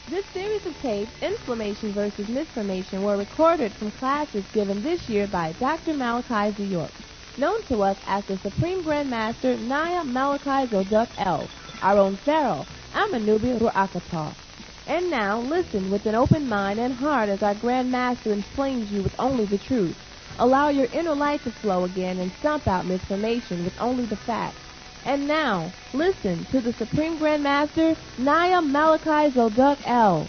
This series of tapes, Inflammation versus Misformation, were recorded from classes given this year by Dr. Malachi Zodoq, known to us as the Supreme Grand Master Naya Malachi Zodoq L, our own Pharaoh, Amanubi Ru'akatar. And now, listen with an open mind and heart as our Grand Master inflames you with only the truth. Allow your inner light to flow again and stomp out misformation with only the facts. And now, listen to the Supreme Grand Master, Naya Malachi Zodoq L.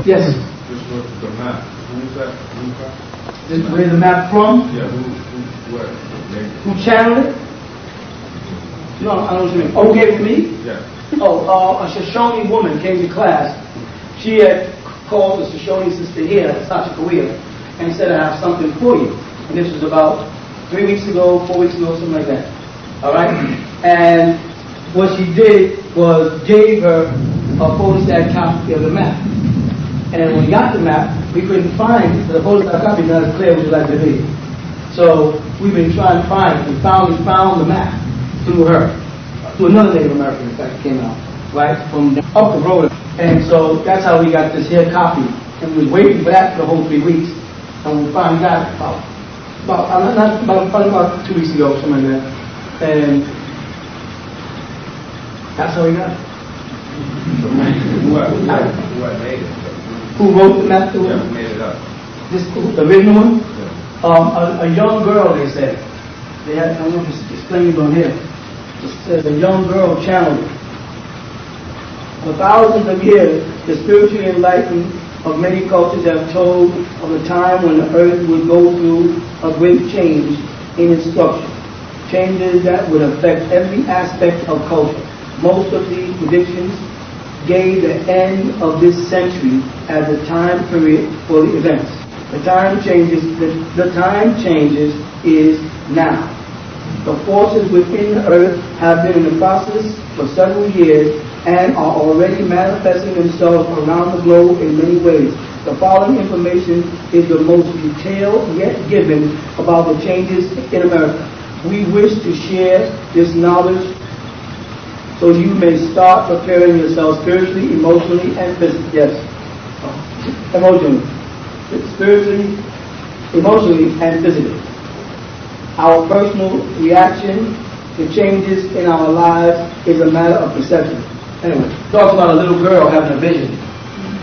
Yes. This was the map. Who's that? Where's the map from? Yeah, what? Who channeled it? No, I don't know what you mean. Oh, gave it to me? Yeah. Oh, a Shoshone woman came to class. She had called the Shoshone sister here, Sacha Kawia, and said, I have something for you. And this was about 3 weeks ago, 4 weeks ago, something like that. All right? And what she did was gave her a photostat copy of the map. And when we got the map, we couldn't find the photostat copy, not as clear as we'd like to be. So we've been trying to find it. We finally found the map through her, through another Native American, in fact, it came out, right, from up the road. And so that's how we got this here copy. And we was waiting for that for the whole 3 weeks. And we finally got it about 2 weeks ago, something like that. And that's how we got it. Who made it? Who wrote the map? Who made it up? This, the original one? Yeah. A young girl, they said. They had, I don't know if it's explained on here. It says a young girl channeled it. For thousands of years, the spiritually enlightened of many cultures have told of a time when the earth would go through a great change in its structure. Changes that would affect every aspect of culture. Most of these predictions gave the end of this century as the time period for the events. The time changes is now. The forces within the earth have been in the process for several years and are already manifesting themselves around the globe in many ways. The following information is the most detailed yet given about the changes in America. We wish to share this knowledge so you may start preparing yourself spiritually, emotionally, and physically. Yes. Emotionally. Spiritually, emotionally, and physically. Our personal reaction to changes in our lives is a matter of perception. Anyway, talks about a little girl having a vision.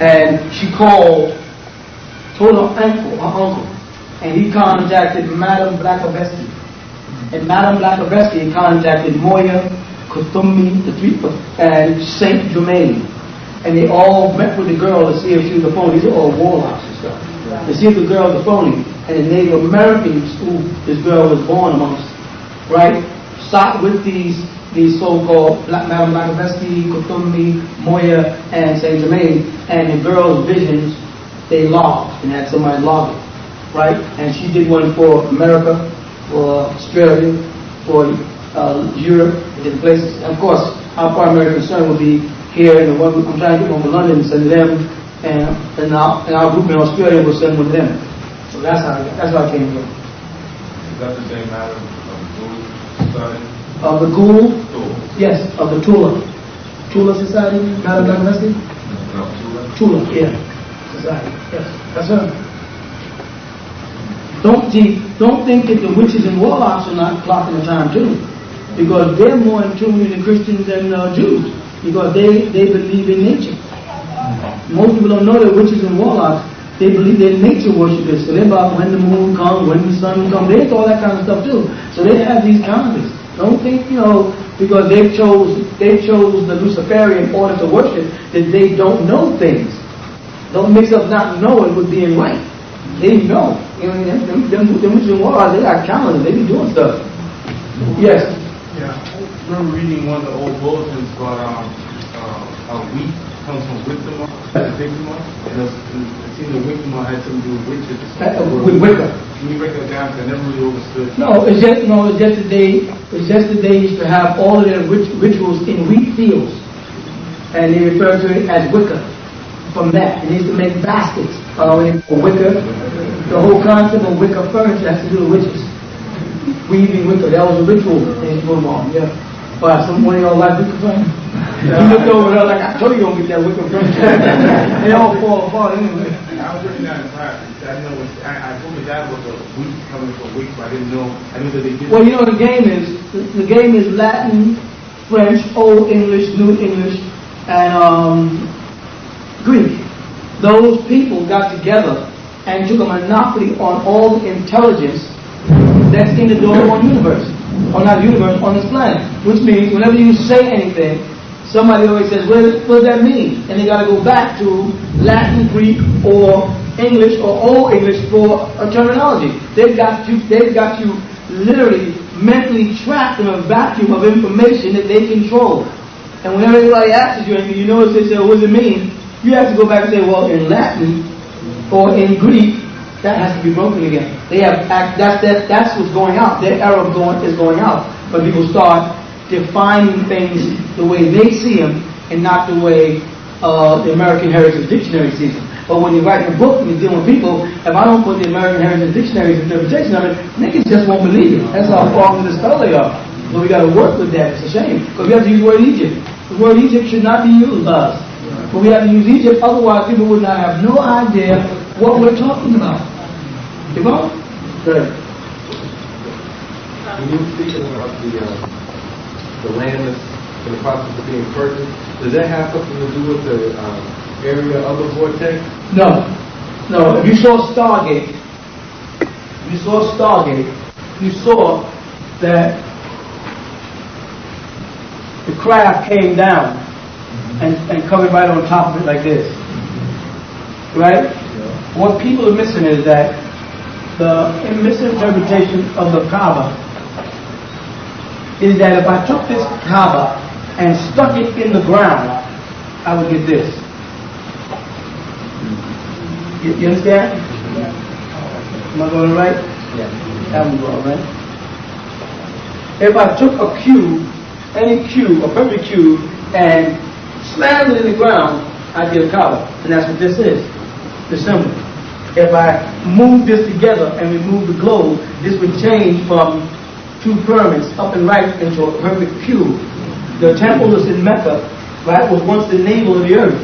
And she told her uncle, and he contacted Madame Blackaveski. And Madame Blackaveski contacted Moya, Kutumi, and Saint Germain. And they all met with the girl to see if she was a phony. These are all warlocks and stuff. To see if the girl was a phony. And the Native Americans who this girl was born amongst, right, sought with these so-called Madame Blackaveski, Kutumi, Moya, and Saint Germain. And the girl's visions, they logged and had somebody log it, right? And she did one for America, for Australia, for Europe, different places. And of course, our primary concern will be here, and I'm trying to get one for London and send them, and our group in Australia will send one to them. So that's how I came here. Is that the same matter of the Ghoul Society? Of the Ghoul? Yes, of the Tula Society, Madame Blackaveski? No, Tula, yeah, Society, yes, that's her. Don't think that the witches and warlocks are not plotting the time too, because they're more in tune with the Christians than Jews, because they believe in nature. Most people don't know that witches and warlocks, they believe they're nature worshippers, so they're about when the moon comes, when the sun comes, they do all that kind of stuff too. So they have these calendars. Don't think, because they chose the Luciferian order to worship, that they don't know things. Don't mix up not knowing with being right. They know. Them witches and warlocks, they got calendars, they be doing stuff. Yes? Yeah, I remember reading one of the old bulletins about how wheat comes from Wickham, and it seemed the Wickham had something to do with witches. With Wicca. Can you break that down? Because I never really understood. No, it's just that they used to have all of their rituals in wheat fields. and they refer to it as wicker. From that, they used to make baskets for wicker. The whole concept of wicker furniture has to do with witches. Weaving wicker, that was a ritual thing going on. Yeah. But one of y'all like wicker furniture? You looked over there like, I told you don't get that wicker furniture. They all fall apart anyway. I was really not impressed. I know I told my dad was a week coming for a week, but I didn't know. I knew that they did. Well, you know what the game is Latin, French, Old English, New English, and Greek. Those people got together and took a monopoly on all the intelligence that's in the doggone universe. Or not universe, on this planet. Which means whenever you say anything, somebody always says, what does that mean? And they got to go back to Latin, Greek, or English, or Old English for a terminology. They've got you literally mentally trapped in a vacuum of information that they control. And whenever anybody asks you anything, you notice they say, what does it mean? You have to go back and say, well, in Latin or in Greek, that has to be broken again. They have that's what's going out. Their era is going out. But people start defining things the way they see them and not the way the American Heritage Dictionary sees them. But when you write a book and you're dealing with people, if I don't put the American Heritage Dictionary's interpretation of it, niggas just won't believe it. That's how far from the spell they are. So we got to work with that. It's a shame. Because we have to use the word Egypt. The word Egypt should not be used us. But we have to use Egypt, otherwise people would not have no idea what we're talking about. You know? Good. When you were speaking about the land that's in the process of being purchased, does that have something to do with the area of the vortex? No. No. If you saw Stargate, you saw that the craft came down and covered right on top of it like this. Right? Yeah. What people are missing is that the misinterpretation of the Kaaba is that if I took this Kaaba and stuck it in the ground, I would get this. You understand? Yeah. Am I going right? Yeah. That one's going right. If I took a cube, any cube, a perfect cube, and slammed it in the ground, I'd get a Kaaba. And that's what this is, the symbol. If I move this together and remove the globe, this would change from two pyramids up and right into a perfect cube. The temple that's in Mecca, right, was once the navel of the earth.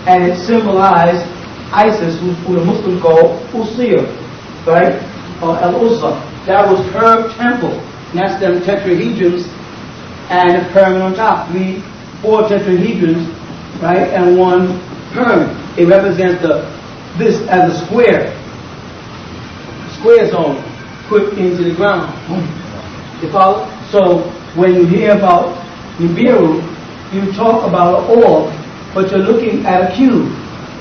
And it symbolized Isis, who the Muslims call Usia, right? Or Al-Uzza. That was her temple. And that's them tetrahedrons and a pyramid on top. 4 tetrahedrons, right, and 1 pyramid. It represents this as a square zone put into the ground. You follow? So when you hear about Nibiru, you talk about an orb, but you're looking at a cube.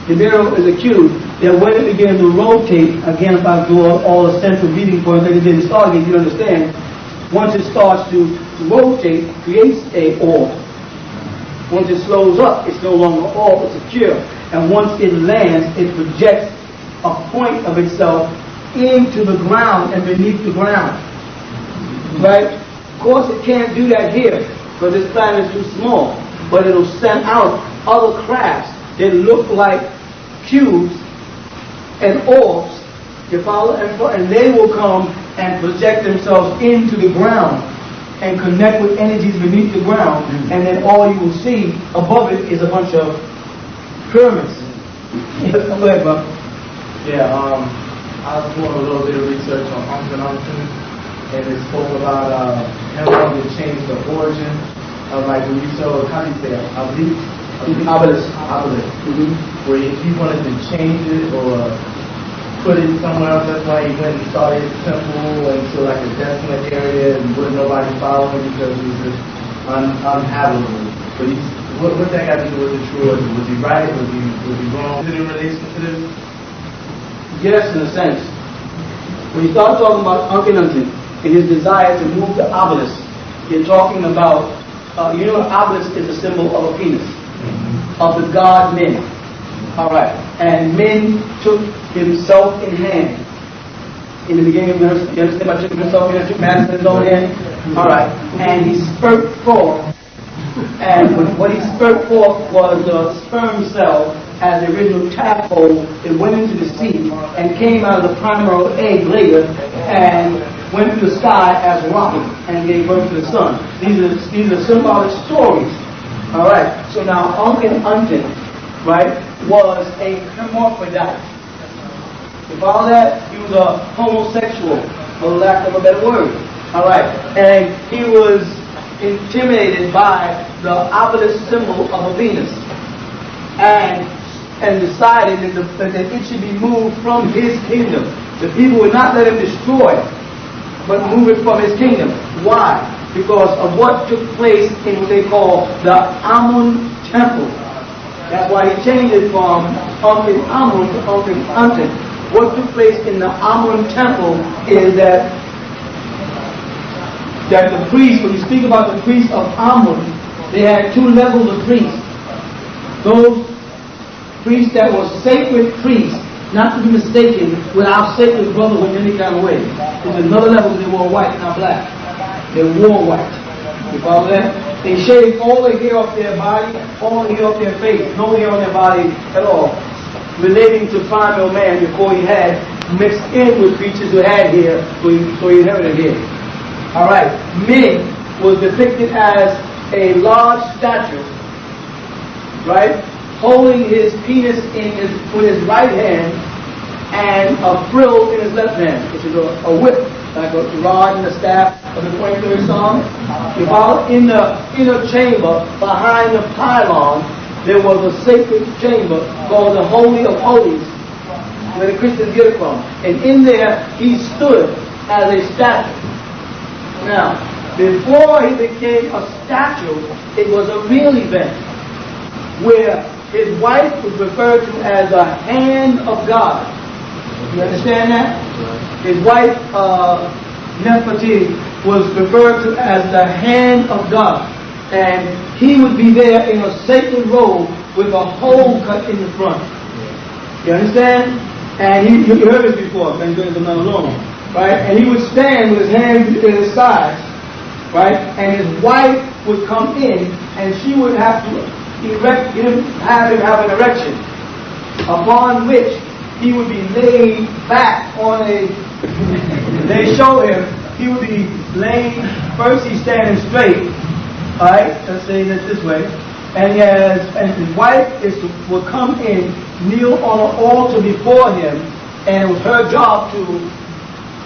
Nibiru is a cube that when it begins to rotate, again if I draw all the central meeting points that it didn't start, you understand, once it starts to rotate, it creates a orb. Once it slows up, it's no longer orb, it's a cube. And once it lands, it projects a point of itself into the ground and beneath the ground. Right? Of course, it can't do that here because this planet is too small. But it'll send out other crafts that look like cubes and orbs. You follow? And they will come and project themselves into the ground and connect with energies beneath the ground. And then all you will see above it is a bunch of pyramids. Go ahead, bro. Yeah, I was doing a little bit of research on Ankh LIFE, and it spoke about him wanting to change the origin of, like, when you saw, how do you say it? Obelisk. Where if he wanted to change it or put it somewhere else, that's why he went and started his temple into like a desolate area and wouldn't nobody follow him because it was just unhabitable. But what that got to do with the true origin? Was he right? Was he wrong? Is it in relation to this? Yes, in a sense. When you start talking about Akhenaten and his desire to move the obelisk, you're talking about, you know, obelisk is a symbol of a penis, of the god men. All right. And men took himself in hand. In the beginning of the verse, you understand about taking himself in hand, took man in his own hand? All right. And he spurted forth And what he spurted forth was the sperm cell as the original tadpole. It went into the sea and came out of the primary egg later and went through the sky as a rocket and gave birth to the sun. These are symbolic stories. All right. So now Ankh right, was a hermaphrodite. You follow that? He was a homosexual, for lack of a better word. All right. And he was intimidated by the obelisk symbol of a Venus, and decided that it should be moved from his kingdom. The people would not let him destroy it, but move it from his kingdom. Why? Because of what took place in what they call the Amun temple. That's why he changed it from Ankh Amun to Ankh. What took place in the Amun temple is that the priests, when you speak about the priests of Amun, they had two levels of priests. Those priests that were sacred priests, not to be mistaken with our sacred brotherhood in any kind of way. There's another level. They wore white, not black. They wore white. You follow that? They shaved all the hair off their body, all the hair off their face, no hair on their body at all. Relating to primal man before he had mixed in with creatures who had hair, so he inherited hair. Alright, Min was depicted as a large statue, right? Holding his penis with his right hand and a frill in his left hand, which is a whip, like a rod and a staff of the 23rd Psalm. You follow? In the inner chamber behind the pylon, there was a sacred chamber called the Holy of Holies, where the Christians get it from. And in there, he stood as a statue. Now, before he became a statue, it was a real event where his wife was referred to as the hand of God. You understand that? His wife, Nefertiti, was referred to as the hand of God. And he would be there in a sacred robe with a hole cut in the front. You understand? And you heard this before, thank goodness I'm not alone. Right? And he would stand with his hands at his sides, right? And his wife would come in and she would have to have him have an erection, upon which he would be laid back on a, they show him, he would be laying, first he's standing straight, alright, let's say that this way, and his wife will come in, kneel on an altar before him, and it was her job to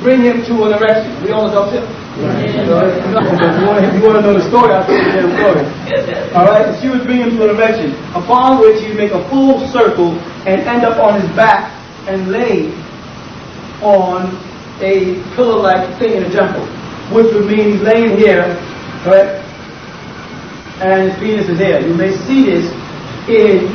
bring him to an erection. We all know that. If you want to know the story, I'll tell you the story. Alright, she would bring him to an erection, upon which he'd make a full circle and end up on his back and lay on a pillar-like thing in a temple, which would mean he's laying here, correct? And his penis is here. You may see this in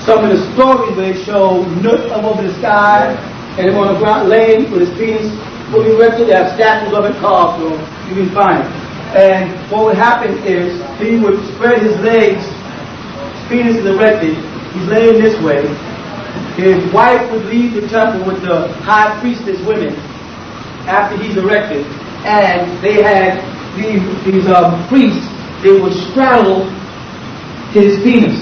some of the stories where they show Nut up over the sky and him on the ground laying with his penis fully erected. They have statues of it carved, so you can find it. And what would happen is he would spread his legs, his penis is erected, he's laying this way. His wife would leave the temple with the high priestess women after he's erected, and they had these priests. They would straddle his penis.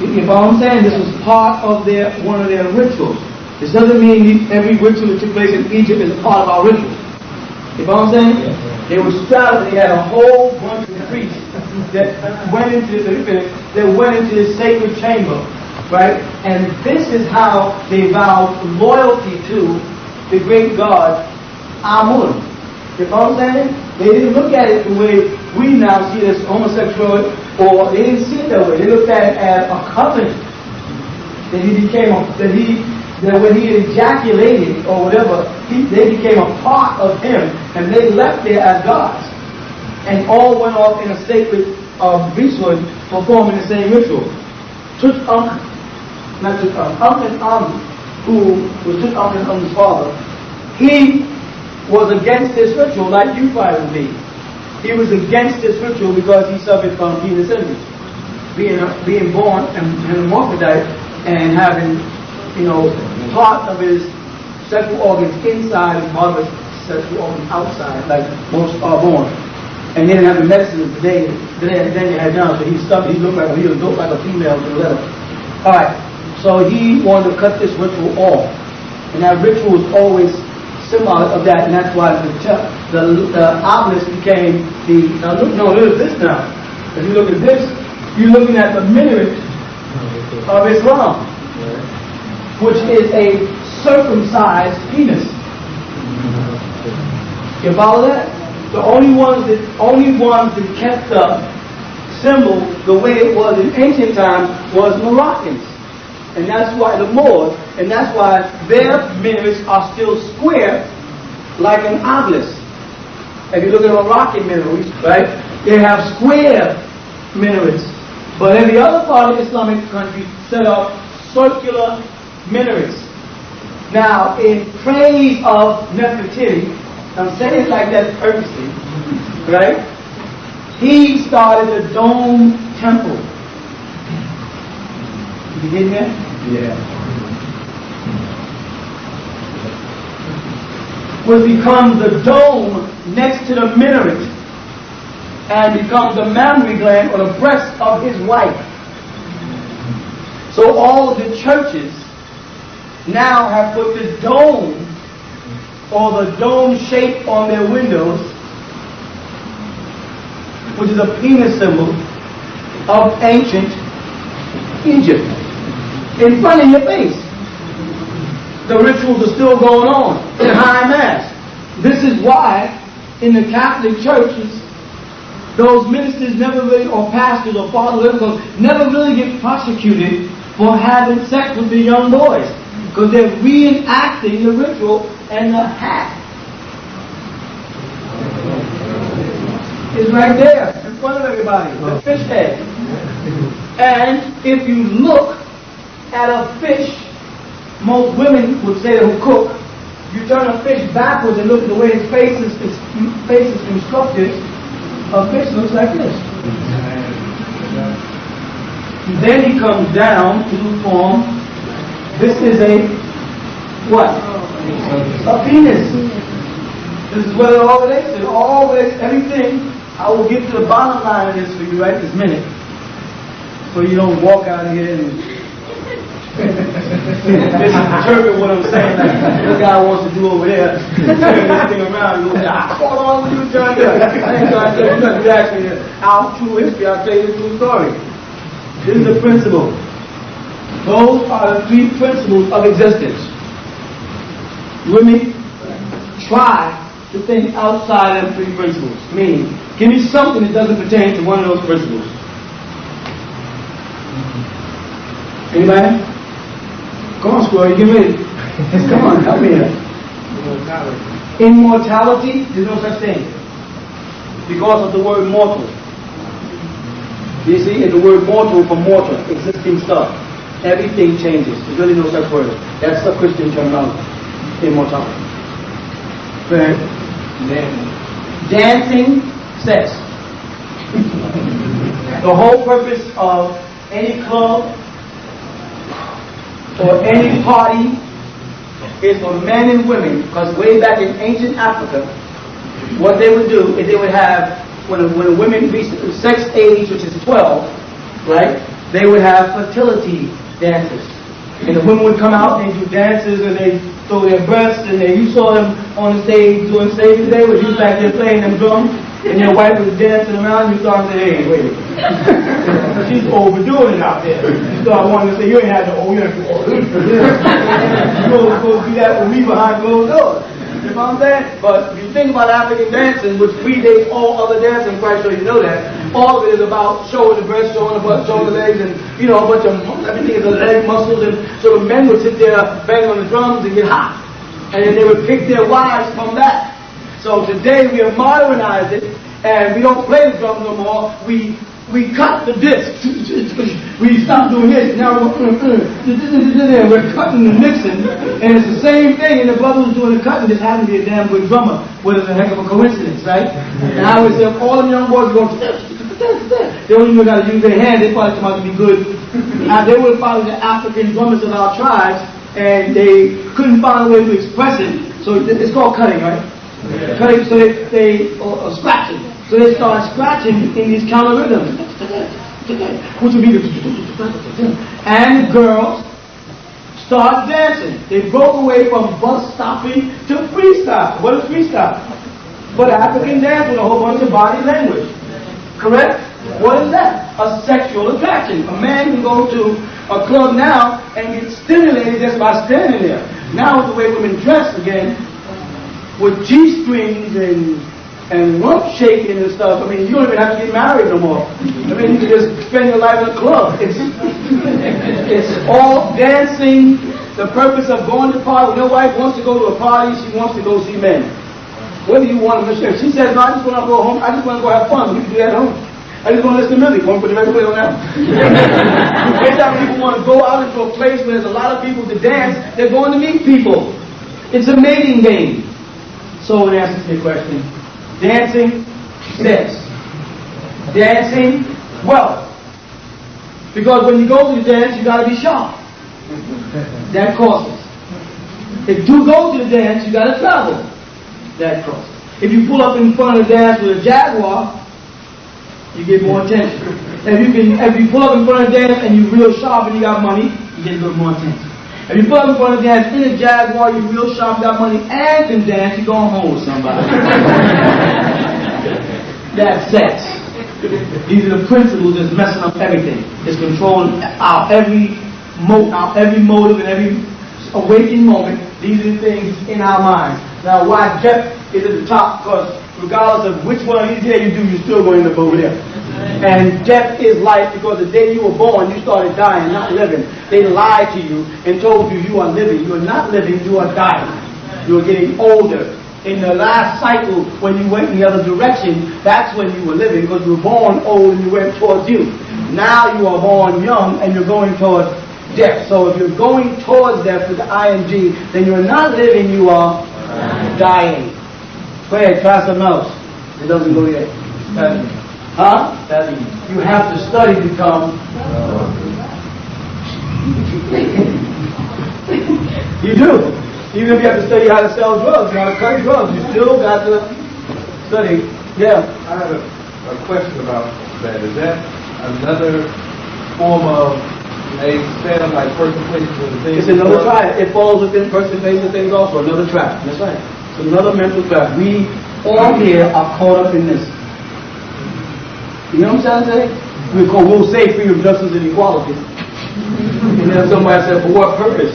You follow what I'm saying? This was part of one of their rituals. This doesn't mean every ritual that took place in Egypt is a part of our ritual. You follow what I'm saying? They would straddle. They had a whole bunch of priests that went into this sacred chamber, right? And this is how they vowed loyalty to the great god Amun. You follow what I'm saying? They didn't look at it the way we now see this homosexuality, or they didn't see it that way. They looked at it as a covenant that when he ejaculated or whatever, they became a part of him, and they left there as gods, and all went off in a sacred ritual, performing the same ritual. Tutankhamun, who was Tutankhamun's father, he was against this ritual like you probably would be. He was against this ritual because he suffered from penis envy, being born and a hermaphrodite and having, part of his sexual organs inside and part of his sexual organs outside, like most are born. And he didn't have the medicine today Daniel had done, so he looked like a female to the letter. Alright, so he wanted to cut this ritual off. And that ritual was always symbolic of that, and that's why the obelisk became the... Now look at this now. If you look at this, you're looking at the minaret of Islam, which is a circumcised penis. You follow that? The only ones that kept the symbol the way it was in ancient times was Moroccans. And that's why the Moors, and that's why their minarets are still square like an obelisk. If you look at Moroccan minarets, right, they have square minarets. But every other part of Islamic country set up circular minarets. Now, in praise of Nefertiti, I'm saying it like that purposely, right? He started the dome temple. You get that? Yeah. Which becomes the dome next to the minaret and becomes the mammary gland or the breast of his wife. So all of the churches now have put the dome or the dome shape on their windows, which is a penis symbol of ancient Egypt, in front of your face. The rituals are still going on in high mass. This is why in the Catholic churches, those ministers never really, or pastors or fathers, never really get prosecuted for having sex with the young boys, because they're reenacting the ritual, and the hat is right there in front of everybody, the fish head. And if you look at a fish, most women would say who cook, you turn a fish backwards and look at the way his face is constructed, a fish looks like this. Then he comes down to the form. This is a what? A penis. This is where it all relates to. All relates, everything. I will get to the bottom line of this for you right this minute, so you don't walk out of here and misinterpret what I'm saying. Like, this guy wants to do over there, turn this thing around. You go, hold on, what you trying to do? I ain't trying to tell you nothing. You ask me our true history, I'll tell you the true story. This is the principle. Those are the three principles of existence. Women try to think outside of the three principles. Meaning, give me something that doesn't pertain to one of those principles. Anybody? Come on, Squirrel, you get ready. Come on, help me here. Immortality. Immortality, there's no such thing. Because of the word mortal. You see, it's the word mortal from mortal, existing stuff. Everything changes. There's really no such word. That's a Christian terminology. Immortality. Right? Dancing, sex. The whole purpose of any club or any party is for men and women, because way back in ancient Africa, what they would do is they would have, when a woman reached the sex age, which is 12, right, they would have fertility dances. And the women would come out and do dances, and they throw their breasts, and you saw them on the stage doing stage today, where you back there playing them drums, and your wife was dancing around, you start to say, hey, wait a minute. She's overdoing it out there. You start wanting to say, you ain't had no, you ain't supposed to do that with me behind closed doors. You know what I'm saying? But if you think about African dancing, which predates all other dancing, I'm quite sure you know that, all of it is about showing the breast, showing the butt, showing the legs, and, you know, a bunch of, everything is the leg muscles, and so the men would sit there banging on the drums and get hot. And then they would pick their wives from that. So today we have modernized it, and we don't play the drums no more. We cut the disc. We stopped doing this. Now we're cutting the mixing, and it's the same thing. And the brother was doing the cutting. Just happened to be a damn good drummer, which is a heck of a coincidence, right? And I always say, all them young boys going, they don't even got to use their hands. They probably come out to be good. They would follow the African drummers of our tribes, and they couldn't find a way to express it. So it's called cutting, right? Yeah. Cutting, so they scratching. So they start scratching in these counter rhythms. Which would be the... And the girls start dancing. They broke away from bus stopping to freestyle. What is freestyle? But African dance with a whole bunch of body language. Correct? What is that? A sexual attraction. A man can go to a club now and get stimulated just by standing there. Now the way women dress again, with G-strings and rump shaking and stuff. I mean, you don't even have to get married no more. I mean, you can just spend your life in a club. It's all dancing. The purpose of going to a party. When your wife wants to go to a party, she wants to go see men. Whether you want to, if she says, no, I just want to go home, I just want to go have fun. We can do that at home. I just want to listen to music. Want to put the record player on now? Every time people want to go out into a place where there's a lot of people to dance, they're going to meet people. It's a mating game. So in answer to your question, dancing, sex. Dancing, wealth. Because when you go to the dance, you got to be sharp. That costs. If you go to the dance, you got to travel. That costs. If you pull up in front of the dance with a Jaguar, you get more attention. If you pull up in front of the dance and you're real sharp and you got money, you get a little more attention. If you pull up in front of the dance in a Jaguar, you're real sharp, got money, and can dance, you're going home with somebody. That's sex. These are the principles that's messing up everything. It's controlling our every motive and every awakening moment. These are the things in our minds. Now, why death is at the top? Because regardless of which one of these here you do, you're still going to end up over there. And death is life, because the day you were born, you started dying, not living. They lied to you and told you you are living. You are not living, you are dying. You are getting older. In the last cycle, when you went in the other direction, that's when you were living, because you were born old and you went towards you. Now you are born young and you're going towards death. So if you're going towards death with the ing, then you're not living, you are dying. Go ahead, try something else. It doesn't go yet. Huh? You have to study to become. You do. Even if you have to study how to sell drugs, how to cut drugs, you still got to study. Yeah. I have a question about that. Is that another form of a set of like person, places, and things? It's another trap. It falls within person, places, and things also. Another trap. That's right. It's another mental trap. We all here are caught up in this. You know what I'm trying to say? We'll say freedom, justice, and equality. And then somebody said, for what purpose?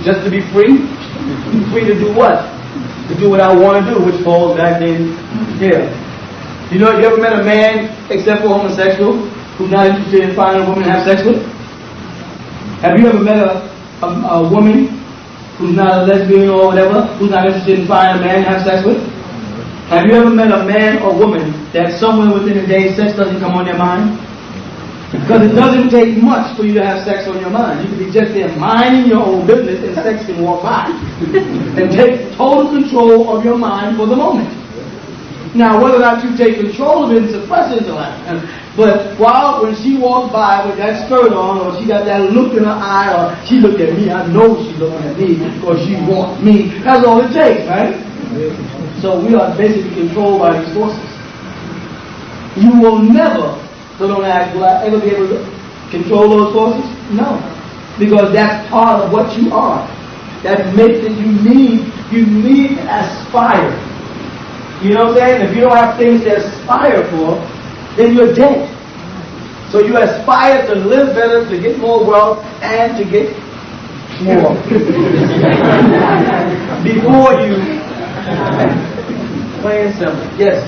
Just to be free? Free to do what? To do what I want to do, which falls back in here. You know, you ever met a man, except for homosexual, who's not interested in finding a woman to have sex with? Have you ever met a woman who's not a lesbian or whatever, who's not interested in finding a man to have sex with? Have you ever met a man or woman that somewhere within a day sex doesn't come on their mind? Because it doesn't take much for you to have sex on your mind. You can be just there minding your own business and sex can walk by. And take total control of your mind for the moment. Now, whether or not you take control of it and suppress it, but when she walks by with that skirt on, or she got that look in her eye, or she looked at me, I know she's looking at me, or she wants me, that's all it takes, right? So we are basically controlled by these forces. You will never, so don't ask, will I ever be able to control those forces? No. Because that's part of what you are. That makes it you need to aspire. You know what I'm saying? If you don't have things to aspire for, then you're dead. So you aspire to live better, to get more wealth, and to get more. Before you plain simple. Yes.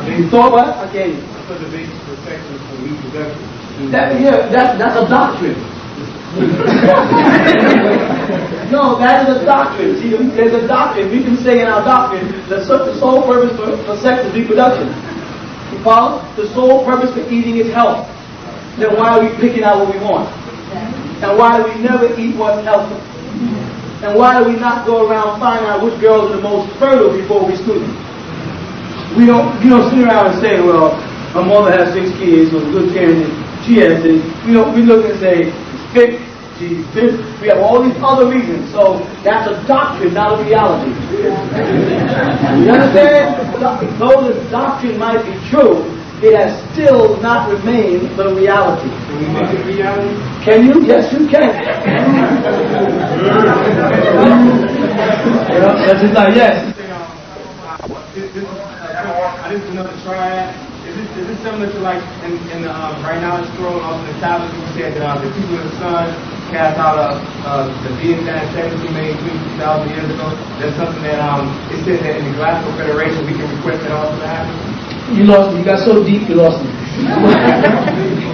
You thought what? Okay. For the basis for sexual reproduction. That's a doctrine. No, that is a doctrine. See, there's a doctrine. We can say in our doctrine that the sole purpose for sex is reproduction. You follow? The sole purpose for eating is health. Then why are we picking out what we want? And why do we never eat what's healthy? And why do we not go around finding out which girls are the most fertile before we school them? We don't sit around and say, well, my mother has 6 kids, so good parenting. She has this. We look and say, fit, she's this. We have all these other reasons. So that's a doctrine, not a reality. You understand? Though the doctrine might be true, it has still not remained the reality. Can we make it reality? Can you? Yes, you can. That's just like yes. This is another triad. Is this similar to like in the right now it's scroll off the tablet you said that the people of the sun cast out the being that technically made 2,000 years ago? That's something that it says that in the Galactic Federation we can request that also to happen. You lost me. You got so deep, you lost me.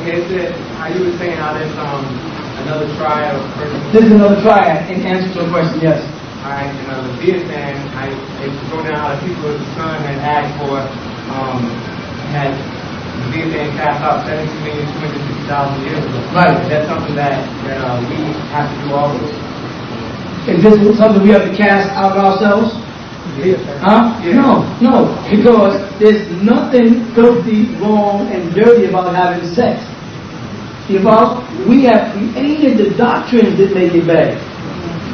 Okay, it said how you were saying how there's another triad of person. This is another triad in answer to a question. Yes. Alright, and the Vietnam, if you go down how the people of the sun had asked for, had the Vietnam cast out 17,250,000 years ago. Right. That's something that we have to do also. Is this something we have to cast out of ourselves? Huh? Yeah. No, because there's nothing filthy, wrong, and dirty about having sex. Because we have created the doctrines that make it bad.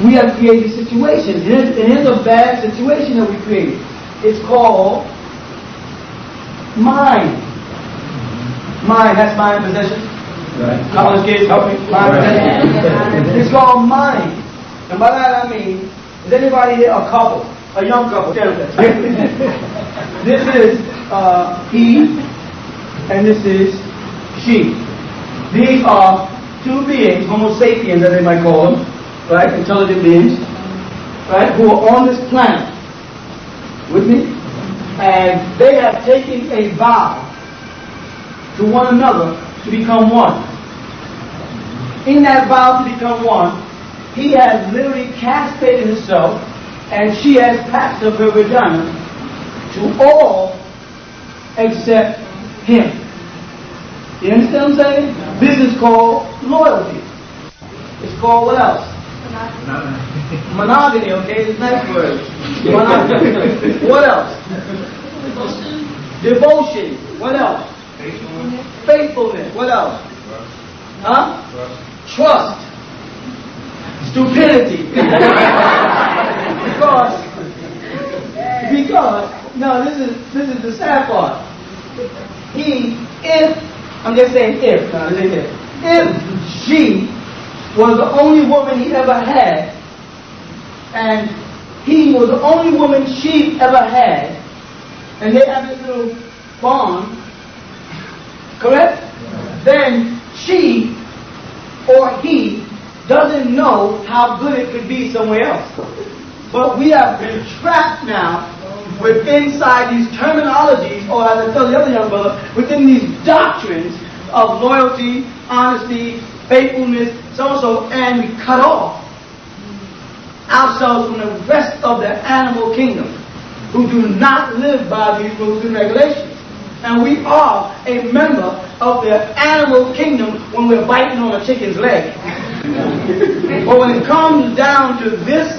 We have created situations. And here's a bad situation that we created. It's called mind. Mind, that's mind possession. Right. College kids, help me. Mind possession. It's called mind. And by that I mean, is anybody here a couple? A young couple? This is he, and this is she. These are two beings, Homo sapiens as they might call them, right? Intelligent beings, right? Who are on this planet with me, and they have taken a vow to one another to become one. In that vow to become one, he has literally castrated himself, and she has patched up her vagina to all except him. You understand what I'm saying? This is called loyalty. It's called what else? Monogamy, okay? It's a nice word. Monogamy. What else? Devotion. What else? Faithfulness. What else? Huh? Trust. Stupidity. because no, this is the sad part. I'm just saying if she was the only woman he ever had, and he was the only woman she ever had, and they have this little bond, correct? Then she or he doesn't know how good it could be somewhere else. But we have been trapped now inside these terminologies, or as I tell the other young brother, within these doctrines of loyalty, honesty, faithfulness, so and we cut off ourselves from the rest of the animal kingdom who do not live by these rules and regulations. And we are a member of the animal kingdom when we're biting on a chicken's leg. But when it comes down to this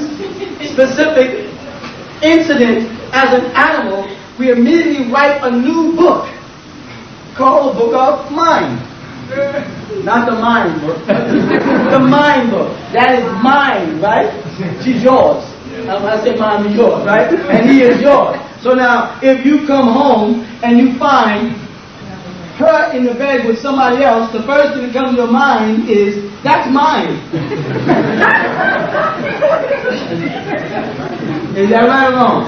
specific incident as an animal, we immediately write a new book called the Book of Mind. Not the mind book, the mind book. That is mine, right? She's yours. I say mine is yours, right? And he is yours. So now, if you come home and you find her in the bed with somebody else, the first thing that comes to your mind is, that's mine. Is that right or wrong?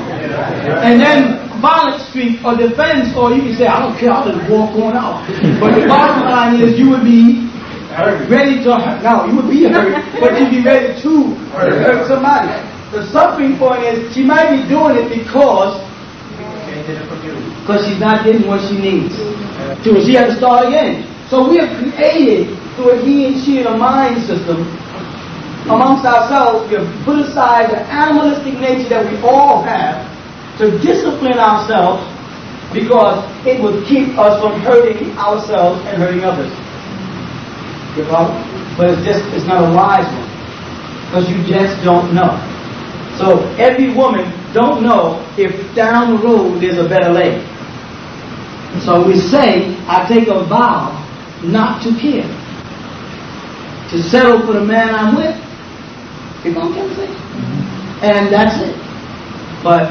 And then violence streak or defense, or you can say, I don't care, I'll just walk on out. But the bottom line is you would be ready to hurt. No, you would be hurt, but you'd be ready to hurt somebody. The suffering point is she might be doing it because she's not getting what she needs. So she has to start again. So we have created through a he and she in a mind system amongst ourselves. We have put aside the animalistic nature that we all have to discipline ourselves because it would keep us from hurting ourselves and hurting others. You know? But it's not a wise one because you just don't know. So every woman don't know if down the road there's a better leg. So we say, I take a vow not to care, to settle for the man I'm with. You know what I'm saying? And that's it. But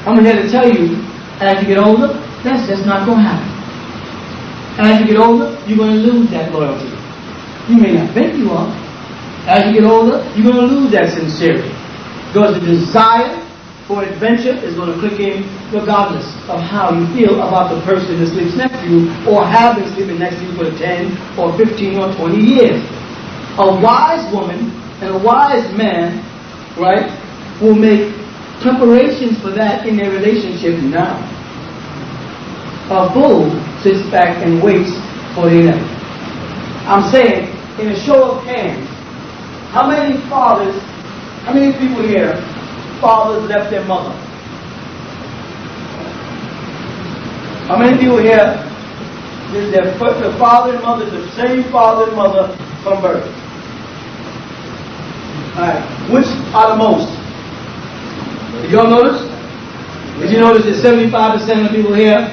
I'm here to tell you, as you get older, that's just not going to happen. As you get older, you're going to lose that loyalty. You may not think you are. As you get older, you're going to lose that sincerity. Because the desire for adventure is going to click in regardless of how you feel about the person that sleeps next to you or have been sleeping next to you for 10 or 15 or 20 years. A wise woman and a wise man, right, will make preparations for that in their relationship now. A fool sits back and waits for the end. I'm saying, in a show of hands, how many fathers, how many people here, fathers left their mother? How many people here, the father and mother, the same father and mother from birth? Alright, which are the most? Did y'all notice? Did you notice that 75% of people here,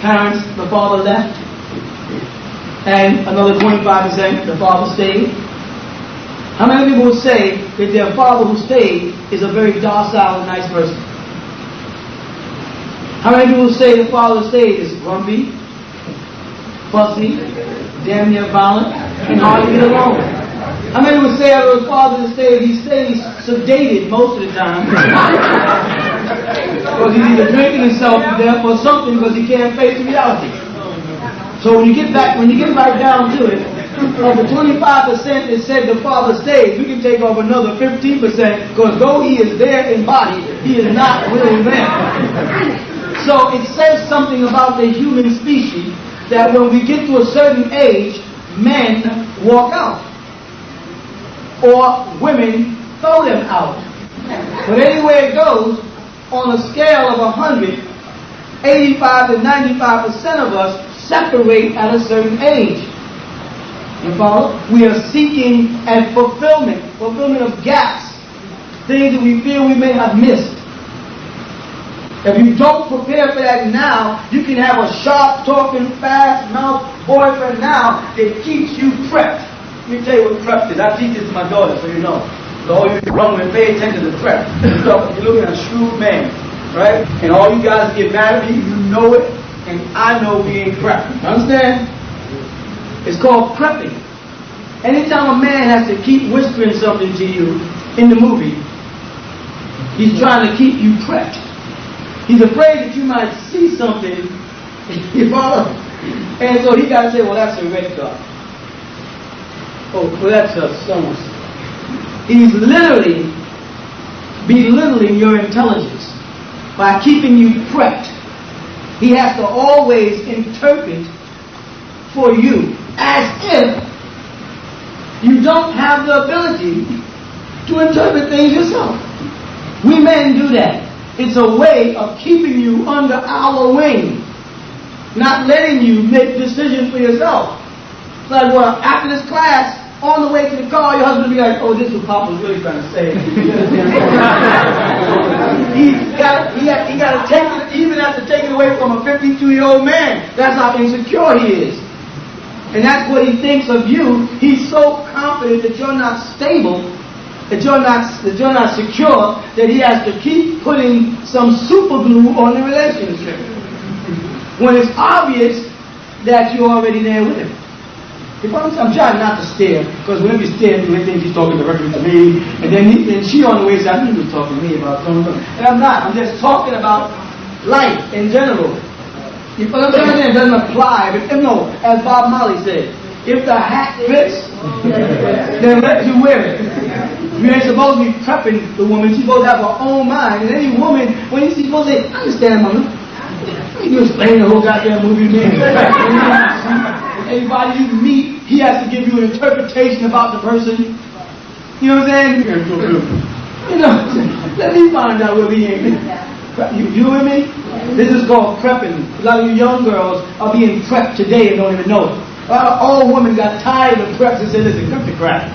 parents, the father left? And another 25%, the father stayed? How many people would say that their father who stayed is a very docile and nice person? How many people would say the father who stayed is grumpy, fussy, damn near violent, and hard to get along? How many would say of the father who stayed, he stays sedated most of the time? Because he's either drinking himself to death or something because he can't face reality. So when you get right down to it, of the 25% that said the father stays, we can take off another 15% because though he is there in body, he is not really there. So it says something about the human species that when we get to a certain age, men walk out. Or women throw them out. But anywhere it goes, on a scale of 100, 85 to 95% of us separate at a certain age. You follow? We are seeking at fulfillment of gaps, things that we feel we may have missed. If you don't prepare for that now, you can have a sharp talking, fast mouth boyfriend now that keeps you prepped. Let me tell you what prep is. I teach this to my daughter, so you know. So all you women, pay attention to prep. So you're looking at a shrewd man, right? And all you guys get mad at me, you know it, and I know we ain't prepped. Understand? It's called prepping. Anytime a man has to keep whispering something to you in the movie, he's trying to keep you prepped. He's afraid that you might see something, you follow? And so he got to say, well, that's a red card. Oh, well, that's a someone's. He's literally belittling your intelligence by keeping you prepped. He has to always interpret for you as if you don't have the ability to interpret things yourself. We men do that. It's a way of keeping you under our wing, not letting you make decisions for yourself. Like, well, after this class, on the way to the car, your husband will be like, oh, this is what Papa was really trying to say. He got to take it, even has to take it away from a 52-year-old man. That's how insecure he is. And that's what he thinks of you. He's so confident that you're not stable, that you're not secure, that he has to keep putting some super glue on the relationship. When it's obvious that you're already there with him. I'm trying not to stare, because whenever you stare, you think he's talking directly to me, and then she on the way says, I think he was talking to me about something. And I'm not. I'm just talking about life in general. You know what I'm saying? It doesn't apply. But, no, as Bob Marley said, if the hat fits, then let you wear it. You ain't supposed to be prepping the woman. She's supposed to have her own mind. And any woman, when she's supposed to say, I understand, mama. You explain the whole goddamn movie to me. Anybody you meet, he has to give you an interpretation about the person. You know what I'm saying? You know, let me find out where we ain't. You with me? This is called prepping. A lot of you young girls are being prepped today and don't even know it. All women got tired of preps and said, listen, cut the crap.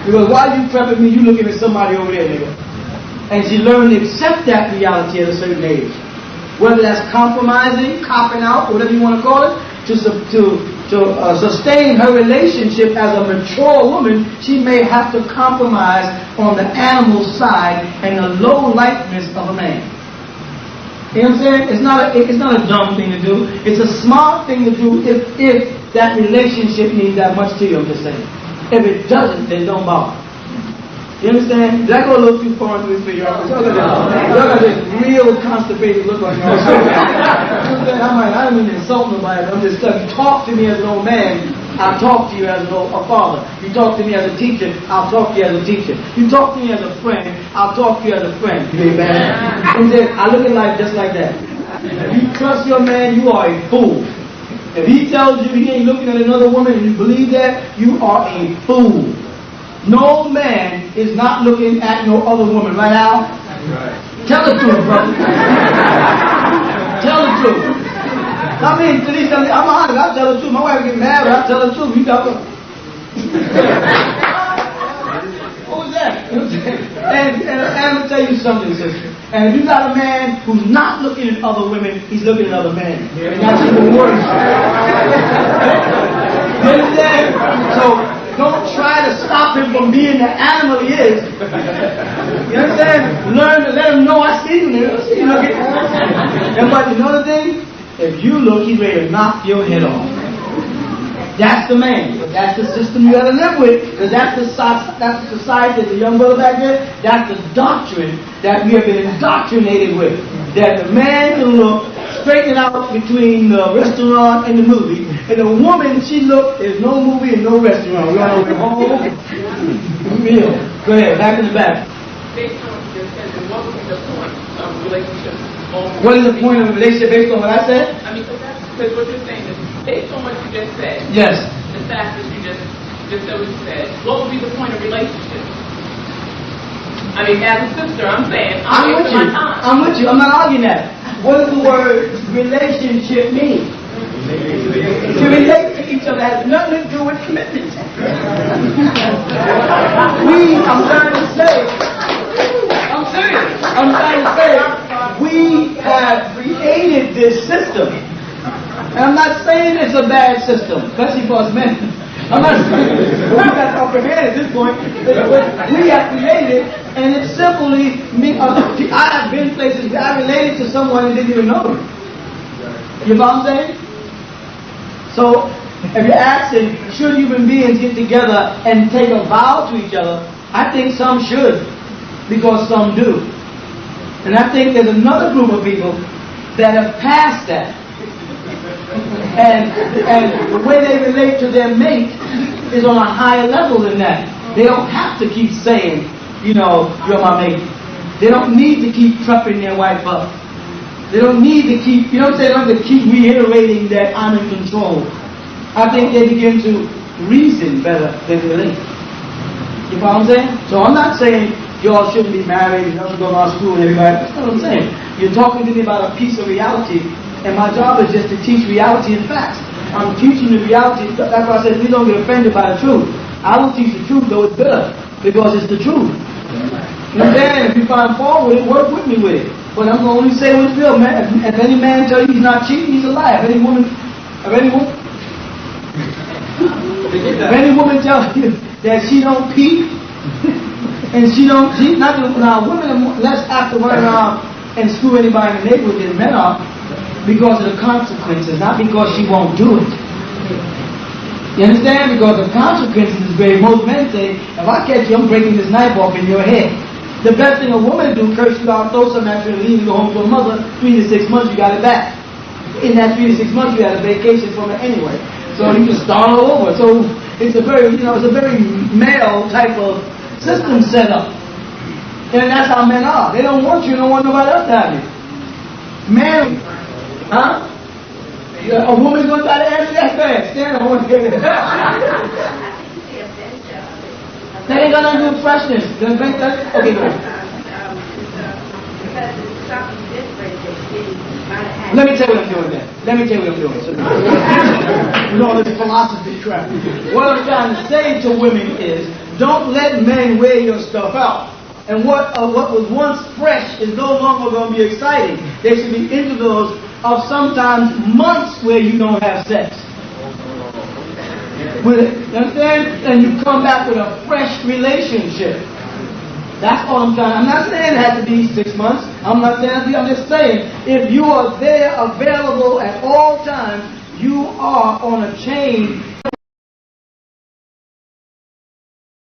Because while you prepping me, you looking at somebody over there, nigga. And she learned to accept that reality at a certain age. Whether that's compromising, copping out, whatever you want to call it, to sustain her relationship as a mature woman, she may have to compromise on the animal side and the low lightness of a man. You know what I'm saying? It's not a dumb thing to do. It's a smart thing to do if that relationship means that much to you, I'm just saying. If it doesn't, then don't bother. You understand? Did I go a little too far into this for y'all? Y'all got this real constipated look on y'all. I don't mean to insult nobody, but I'm just telling you, talk to me as an old man, I'll talk to you as a father. You talk to me as a teacher, I'll talk to you as a teacher. You talk to me as a friend, I'll talk to you as a friend. Amen. I look at life just like that. If you trust your man, you are a fool. If he tells you he ain't looking at another woman and you believe that, you are a fool. No man is not looking at no other woman. Right, Al? Right. Tell the truth, brother. Tell the truth. I mean, to these, I'm honest. I'll tell the truth. My wife get mad, but I'll tell the truth. You got to. What was that? And I'm going to tell you something, sister. And if you got a man who's not looking at other women, he's looking at other men. And that's even worse. You understand? So, don't try to stop him from being the animal he is. You understand? Learn to let him know I see you there. I see you looking. And but you know the thing? If you look, he's ready to knock your head off. That's the man. That's the system you got to live with. Because that's the society, the young brother back there. That's the doctrine that we have been indoctrinated with. That the man can look, straighten out between the restaurant and the movie. And the woman, she look, there's no movie and no restaurant. We're on the home meal. Go ahead, back in the back. Based on what you just said, then what would be the point of relationships? What is the point of a relationship based on what I said? I mean, because what you're saying is based on what you just said. Yes. The fact that you just said what you said. What would be the point of relationships? I mean, as a sister, I'm saying I'm with you. I'm with you. I'm not arguing that. What does the word relationship mean? To relate to each other has nothing to do with commitment. I'm trying to say, we have created this system. And I'm not saying it's a bad system, especially for us men. I'm not saying we got to comprehend at this point. We have created it, and it's simply me. I have been places where I related to someone and didn't even know them. You know what I'm saying? So, if you're asking, should human beings get together and take a vow to each other, I think some should, because some do. And I think there's another group of people that have passed that. And the way they relate to their mate is on a higher level than that. They don't have to keep saying, you know, you're my mate. They don't need to keep prepping their wife up. They don't need to keep, you know what I'm saying, they don't have to keep reiterating that I'm in control. I think they begin to reason better than relate. You know what I'm saying? So I'm not saying y'all shouldn't be married, you don't go to school and everybody. That's not what I'm saying. You're talking to me about a piece of reality, and my job is just to teach reality and facts. I'm teaching the reality. That's why I said we don't get offended by the truth. I will teach the truth, though it's bitter, because it's the truth. You know what I'm saying? If you find fault with it, work with me with it. But I'm going to only say what's real, man. If any man tell you he's not cheating, he's a liar. If any woman tells you that she don't peep, and she don't cheat, now women are less apt to run around and screw anybody in the neighborhood than men are, because of the consequences, not because she won't do it. You understand? Because the consequences is great. Most men say, if I catch you, I'm breaking this knife off in your head. The best thing a woman do, curse you out, throw some at you, and leave you, go home to a mother. 3 to 6 months, you got it back. In that 3 to 6 months, you had a vacation from it anyway. So you can start all over. So it's a very, it's a very male type of system set up. And that's how men are. They don't want you, don't want nobody else to have you. Man, huh? A woman's going to try to answer that fast. Stand on one thing. That ain't got nothing to do with freshness. Okay, go ahead. Let me tell you what I'm doing then. With all this philosophy crap. What I'm trying to say to women is, don't let men wear your stuff out. And what was once fresh is no longer going to be exciting. There should be intervals of sometimes months where you don't have sex. You understand? And you come back with a fresh relationship. That's all I'm trying. I'm not saying it has to be 6 months. I'm not saying it has to be. I'm just saying if you are there available at all times, you are on a chain